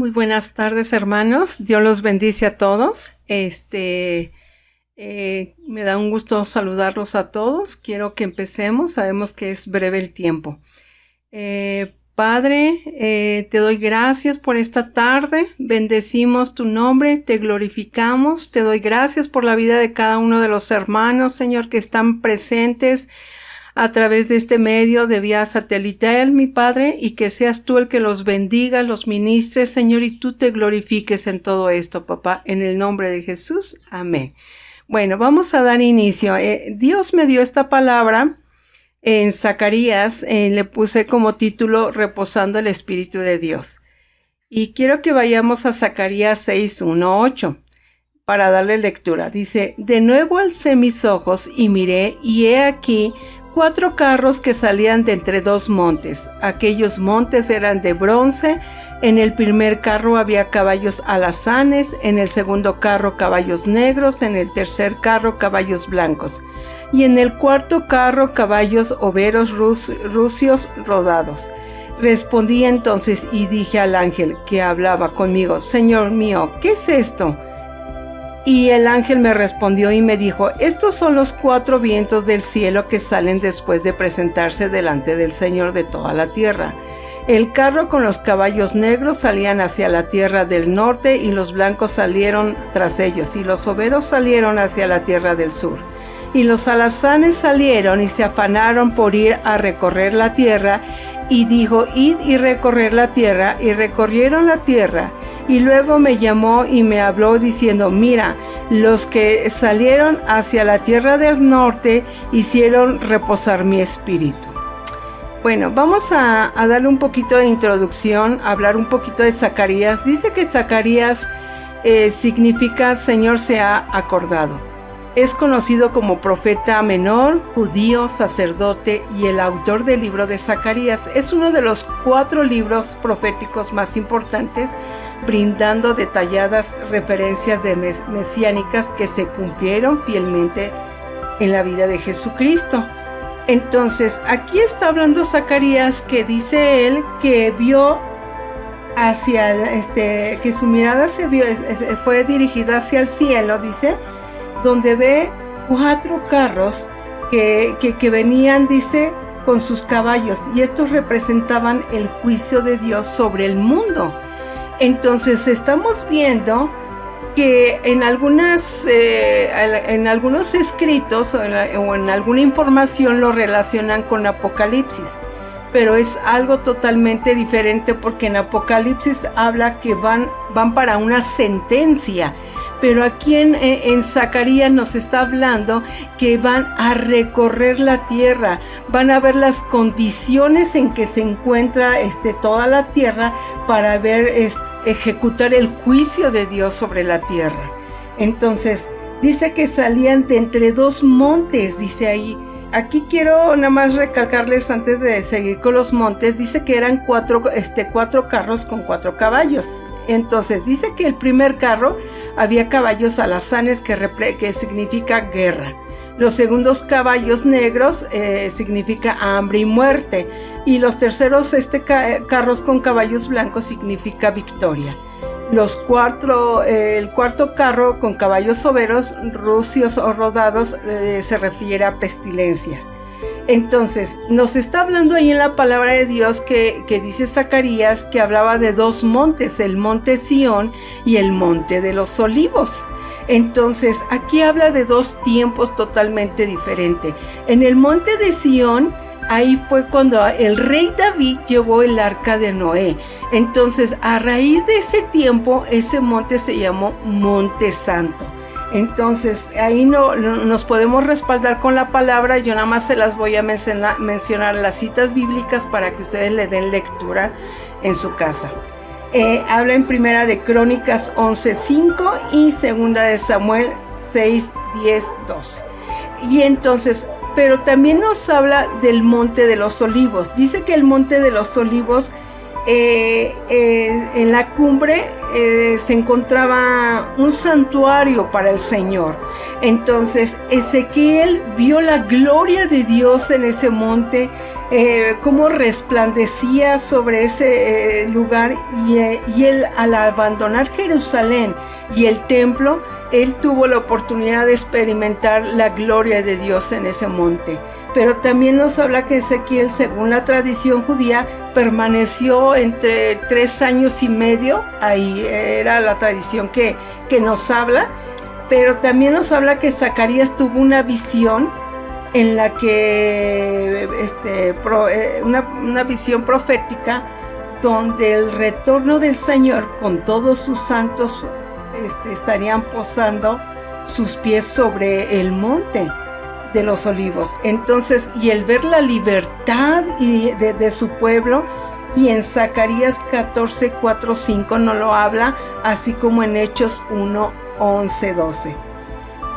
muy buenas tardes, hermanos. Dios los bendice a todos. Me da un gusto saludarlos a todos. Quiero que empecemos. Sabemos que es breve el tiempo. Padre, te doy gracias por esta tarde. Bendecimos tu nombre, te glorificamos. Te doy gracias por la vida de cada uno de los hermanos, Señor, que están presentes a través de este medio de vía satelital, mi Padre, y que seas tú el que los bendiga, los ministres, Señor, y tú te glorifiques en todo esto, papá, en el nombre de Jesús. Amén. Bueno, vamos a dar inicio. Dios me dio esta palabra en Zacarías, le puse como título Reposando el Espíritu de Dios. Y quiero que vayamos a Zacarías 6:1-8 para darle lectura. Dice: de nuevo alcé mis ojos y miré, y he aquí 4 carros que salían de entre 2 montes. Aquellos montes eran de bronce. En el primer carro había caballos alazanes, en el segundo carro caballos negros, en el tercer carro caballos blancos, y en el cuarto carro caballos overos rucios rodados. Respondí entonces y dije al ángel que hablaba conmigo: Señor mío, ¿qué es esto? Y el ángel me respondió y me dijo: estos son los 4 vientos del cielo que salen después de presentarse delante del Señor de toda la tierra. El carro con los caballos negros salían hacia la tierra del norte, y los blancos salieron tras ellos, y los overos salieron hacia la tierra del sur. Y los alazanes salieron y se afanaron por ir a recorrer la tierra, y dijo: id y recorrer la tierra, y recorrieron la tierra. Y luego me llamó y me habló diciendo: mira, los que salieron hacia la tierra del norte hicieron reposar mi espíritu. Bueno, vamos a darle un poquito de introducción, a hablar un poquito de Zacarías. Dice que Zacarías significa Señor se ha acordado. Es conocido como profeta menor, judío, sacerdote y el autor del libro de Zacarías. Es uno de los 4 libros proféticos más importantes, brindando detalladas referencias mesiánicas que se cumplieron fielmente en la vida de Jesucristo. Entonces, aquí está hablando Zacarías, que dice él que vio hacia que su mirada fue dirigida hacia el cielo, dice, donde ve 4 carros que venían, dice, con sus caballos, y estos representaban el juicio de Dios sobre el mundo. Entonces estamos viendo que en algunos escritos o en alguna información lo relacionan con Apocalipsis, pero es algo totalmente diferente, porque en Apocalipsis habla que van para una sentencia. Pero aquí en Zacarías nos está hablando que van a recorrer la tierra, van a ver las condiciones en que se encuentra toda la tierra para ejecutar el juicio de Dios sobre la tierra. Entonces, dice que salían de entre 2 montes, dice ahí. Aquí quiero nada más recalcarles, antes de seguir con los montes, dice que eran 4 carros con 4 caballos. Entonces, dice que el primer carro había caballos alazanes, que significa guerra. Los segundos caballos negros significa hambre y muerte. Y los terceros carros con caballos blancos significa victoria. El cuarto carro con caballos overos, rucios o rodados, se refiere a pestilencia. Entonces, nos está hablando ahí en la palabra de Dios que dice Zacarías que hablaba de 2 montes, el monte Sión y el monte de los olivos. Entonces, aquí habla de 2 tiempos totalmente diferentes. En el monte de Sión, ahí fue cuando el rey David llevó el arca de Noé. Entonces, a raíz de ese tiempo, ese monte se llamó Monte Santo. Entonces, ahí nos podemos respaldar con la palabra. Yo nada más se las voy a mencionar las citas bíblicas para que ustedes le den lectura en su casa. Habla en Primera de Crónicas 11:5 y Segunda de Samuel 6:10-12. Y entonces, pero también nos habla del Monte de los Olivos. Dice que el Monte de los Olivos en la cumbre se encontraba un santuario para el Señor. Entonces Ezequiel vio la gloria de Dios en ese monte, cómo resplandecía sobre ese lugar, y él, al abandonar Jerusalén y el templo, él tuvo la oportunidad de experimentar la gloria de Dios en ese monte. Pero también nos habla que Ezequiel, según la tradición judía, permaneció entre 3 años y medio. Ahí era la tradición que nos habla. Pero también nos habla que Zacarías tuvo una visión en la que una visión profética, donde el retorno del Señor con todos sus santos estarían posando sus pies sobre el monte de los Olivos. Entonces, y el ver la libertad de su pueblo, y en Zacarías 14, 4, 5 nos lo habla, así como en Hechos 1, 11, 12.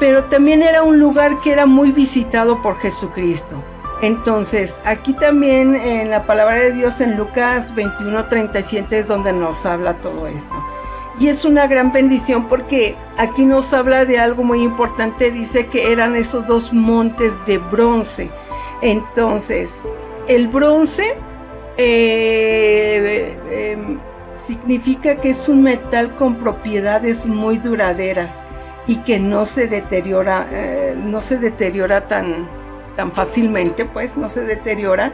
Pero también era un lugar que era muy visitado por Jesucristo. Entonces, aquí también en la palabra de Dios, en Lucas 21, 37, es donde nos habla todo esto. Y es una gran bendición porque aquí nos habla de algo muy importante. Dice que eran esos 2 montes de bronce. Entonces, el bronce significa que es un metal con propiedades muy duraderas y que no se deteriora, tan fácilmente, pues no se deteriora,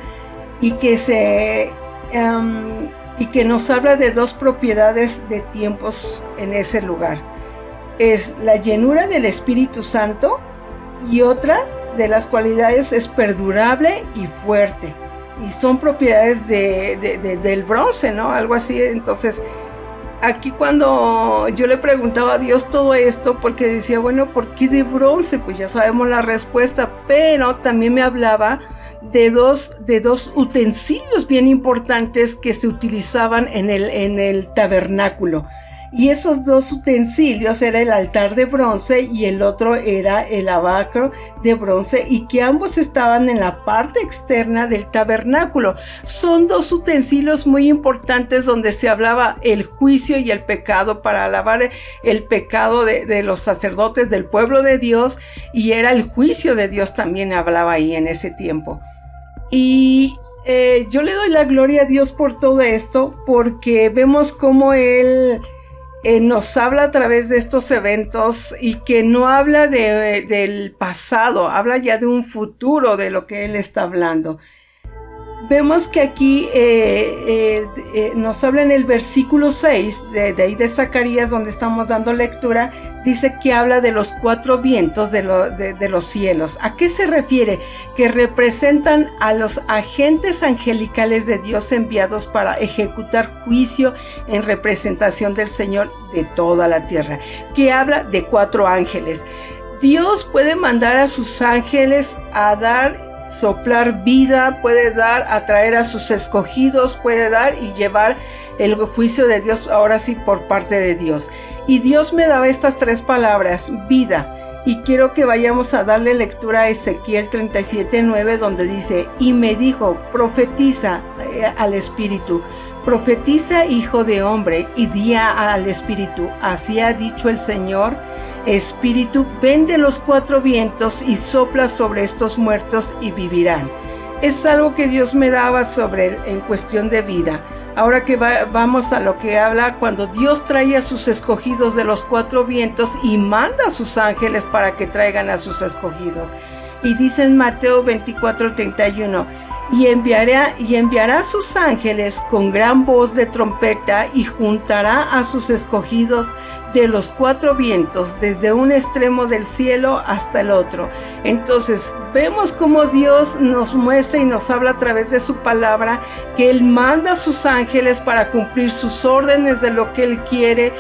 y que nos habla de 2 propiedades de tiempos en ese lugar. Es la llenura del Espíritu Santo, y otra de las cualidades es perdurable y fuerte. Y son propiedades del bronce, ¿no? Algo así. Entonces, aquí cuando yo le preguntaba a Dios todo esto, porque decía, bueno, ¿por qué de bronce? Pues ya sabemos la respuesta, pero también me hablaba de dos utensilios bien importantes que se utilizaban en el tabernáculo. Y esos 2 utensilios era el altar de bronce y el otro era el lavacro de bronce, y que ambos estaban en la parte externa del tabernáculo. Son 2 utensilios muy importantes donde se hablaba el juicio y el pecado, para alabar el pecado de los sacerdotes del pueblo de Dios, y era el juicio de Dios también hablaba ahí en ese tiempo. Y yo le doy la gloria a Dios por todo esto, porque vemos cómo Él nos habla a través de estos eventos, y que no habla del pasado, habla ya de un futuro, de lo que Él está hablando. Vemos que aquí nos habla en el versículo 6, de ahí de Zacarías, donde estamos dando lectura. Dice que habla de los 4 vientos de los cielos. ¿A qué se refiere? Que representan a los agentes angelicales de Dios enviados para ejecutar juicio en representación del Señor de toda la tierra. Que habla de 4 ángeles. Dios puede mandar a sus ángeles a soplar vida, puede atraer a sus escogidos, puede dar y llevar el juicio de Dios, ahora sí, por parte de Dios. Y Dios me daba estas 3 palabras, vida, y quiero que vayamos a darle lectura a Ezequiel 37:9, donde dice, y me dijo, profetiza al Espíritu, profetiza, hijo de hombre, y di al Espíritu, así ha dicho el Señor, Espíritu, ven de los 4 vientos y sopla sobre estos muertos y vivirán. Es algo que Dios me daba en cuestión de vida. Ahora que vamos a lo que habla cuando Dios trae a sus escogidos de los 4 vientos y manda a sus ángeles para que traigan a sus escogidos. Y dice en Mateo 24:31, y enviará a sus ángeles con gran voz de trompeta, y juntará a sus escogidos de los 4 vientos, desde un extremo del cielo hasta el otro. Entonces vemos cómo Dios nos muestra y nos habla a través de su palabra, que Él manda a sus ángeles para cumplir sus órdenes de lo que Él quiere,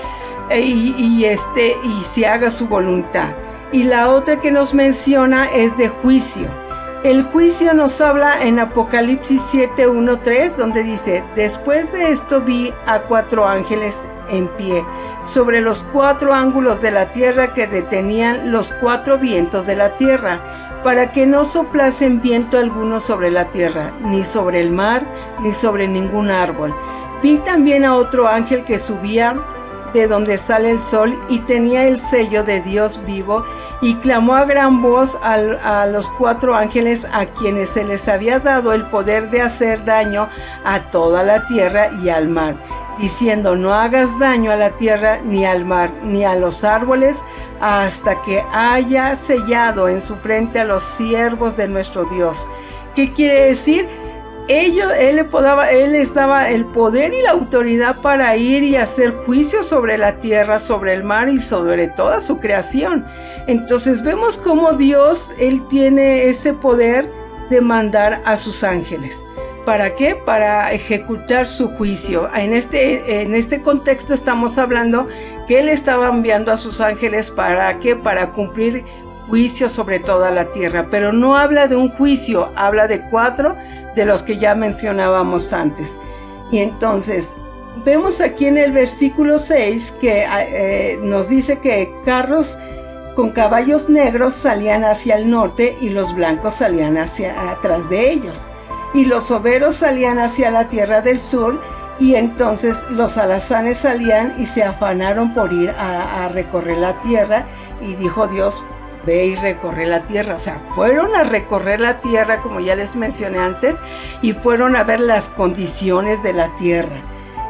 y se haga su voluntad. Y la otra que nos menciona es de juicio. El juicio nos habla en Apocalipsis 7:1-3, donde dice, después de esto vi a 4 ángeles en pie sobre los 4 ángulos de la tierra, que detenían los 4 vientos de la tierra, para que no soplasen viento alguno sobre la tierra, ni sobre el mar, ni sobre ningún árbol. Vi también a otro ángel que subía de donde sale el sol y tenía el sello de Dios vivo, y clamó a gran voz a los 4 ángeles a quienes se les había dado el poder de hacer daño a toda la tierra y al mar, diciendo: no hagas daño a la tierra, ni al mar, ni a los árboles, hasta que haya sellado en su frente a los siervos de nuestro Dios. ¿Qué quiere decir? Él les daba el poder y la autoridad para ir y hacer juicio sobre la tierra, sobre el mar y sobre toda su creación. Entonces vemos cómo Dios, Él tiene ese poder de mandar a sus ángeles. ¿Para qué? Para ejecutar su juicio. En este contexto estamos hablando que Él estaba enviando a sus ángeles. ¿Para qué? Para cumplir juicio sobre toda la tierra. Pero no habla de un juicio, habla de 4 de los que ya mencionábamos antes. Y entonces vemos aquí en el versículo 6 que nos dice que carros con caballos negros salían hacia el norte y los blancos salían hacia atrás de ellos. Y los overos salían hacia la tierra del sur, y entonces los alazanes salían y se afanaron por ir a recorrer la tierra. Y dijo Dios: ve y recorre la tierra. O sea, fueron a recorrer la tierra, como ya les mencioné antes, y fueron a ver las condiciones de la tierra.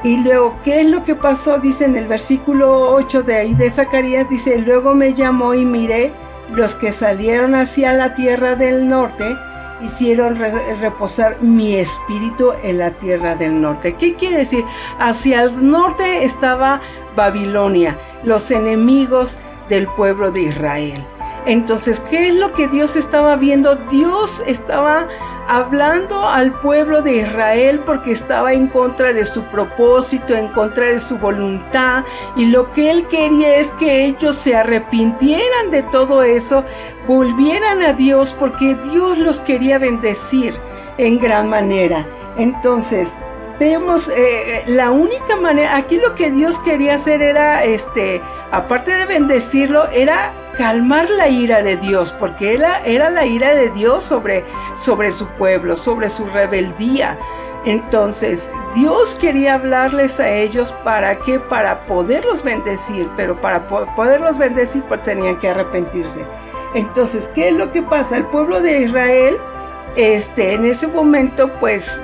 Y luego, ¿qué es lo que pasó? Dice en el versículo 8 de ahí de Zacarías, dice: luego me llamó y miré, los que salieron hacia la tierra del norte hicieron reposar mi espíritu en la tierra del norte. ¿Qué quiere decir? Hacia el norte estaba Babilonia, los enemigos del pueblo de Israel. Entonces, ¿qué es lo que Dios estaba viendo? Dios estaba hablando al pueblo de Israel porque estaba en contra de su propósito, en contra de su voluntad, y lo que Él quería es que ellos se arrepintieran de todo eso, volvieran a Dios, porque Dios los quería bendecir en gran manera. Entonces, vemos la única manera, aquí lo que Dios quería hacer era, aparte de bendecirlo, era calmar la ira de Dios, porque era la ira de Dios sobre su pueblo, sobre su rebeldía. Entonces, Dios quería hablarles a ellos, ¿para qué? Para poderlos bendecir, pero para poderlos bendecir, pues tenían que arrepentirse. Entonces, ¿qué es lo que pasa? El pueblo de Israel, en ese momento, pues,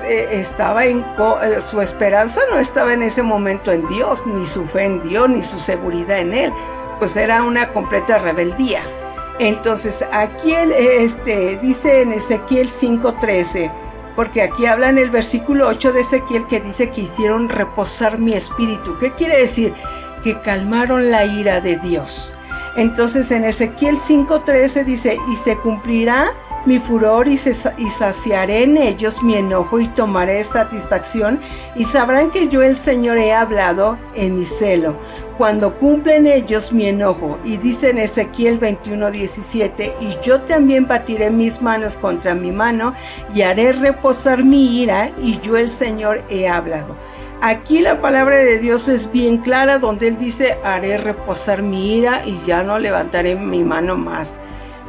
su esperanza no estaba en ese momento en Dios, ni su fe en Dios, ni su seguridad en Él. Pues era una completa rebeldía. Entonces aquí dice en Ezequiel 5:13, porque aquí habla en el versículo 8 de Ezequiel que dice que hicieron reposar mi espíritu. ¿Qué quiere decir? Que calmaron la ira de Dios. Entonces en Ezequiel 5:13 dice: y se cumplirá mi furor y saciaré en ellos mi enojo y tomaré satisfacción, y sabrán que yo el Señor he hablado en mi celo, cuando cumplen ellos mi enojo. Y dice en Ezequiel 21:17: y yo también batiré mis manos contra mi mano y haré reposar mi ira, y yo el Señor he hablado. Aquí la palabra de Dios es bien clara, donde Él dice: haré reposar mi ira y ya no levantaré mi mano más.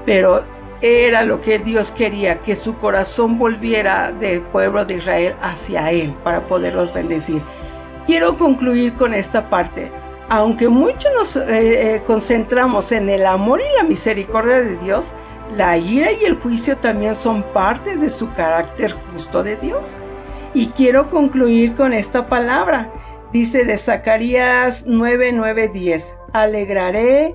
Pero era lo que Dios quería, que su corazón volviera del pueblo de Israel hacia Él para poderlos bendecir. Quiero concluir con esta parte. Aunque mucho nos concentramos en el amor y la misericordia de Dios, la ira y el juicio también son parte de su carácter justo de Dios. Y quiero concluir con esta palabra. Dice de Zacarías 9:10: alegraré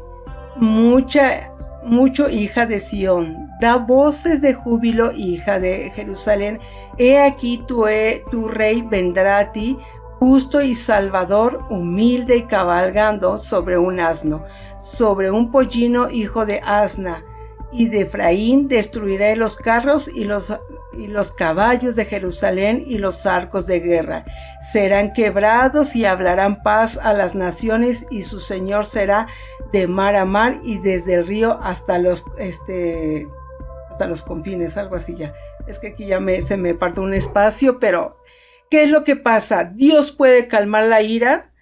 mucho, hija de Sión, da voces de júbilo, hija de Jerusalén. He aquí tu rey vendrá a ti, justo y salvador, humilde y cabalgando sobre un asno, sobre un pollino, hijo de asna. Y de Efraín destruiré los carros y los caballos de Jerusalén y los arcos de guerra. Serán quebrados y hablarán paz a las naciones, y su Señor será de mar a mar y desde el río hasta los confines, algo así ya. Es que aquí ya se me parte un espacio, pero ¿qué es lo que pasa? Dios puede calmar la ira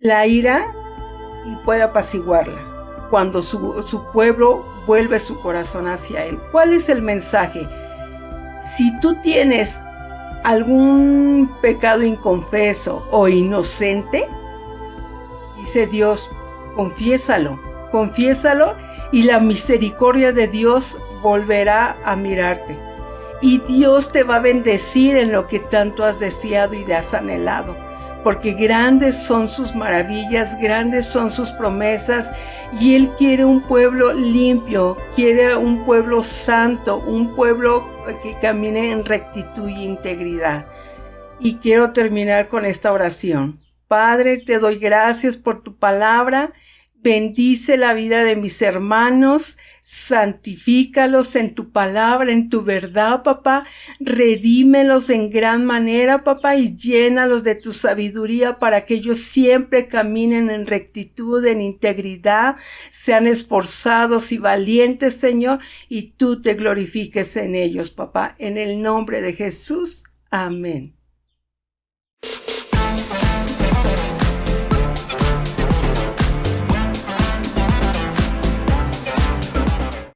y puede apaciguarla cuando su pueblo vuelve su corazón hacia Él. ¿Cuál es el mensaje? Si tú tienes algún pecado inconfeso o inocente, dice Dios, confiésalo y la misericordia de Dios volverá a mirarte. Y Dios te va a bendecir en lo que tanto has deseado y has anhelado, porque grandes son sus maravillas, grandes son sus promesas, y Él quiere un pueblo limpio, quiere un pueblo santo, un pueblo que camine en rectitud y integridad. Y quiero terminar con esta oración. Padre, te doy gracias por tu palabra. Bendice la vida de mis hermanos, santifícalos en tu palabra, en tu verdad, papá. Redímelos en gran manera, papá, y llénalos de tu sabiduría para que ellos siempre caminen en rectitud, en integridad, sean esforzados y valientes, Señor, y tú te glorifiques en ellos, papá. En el nombre de Jesús. Amén.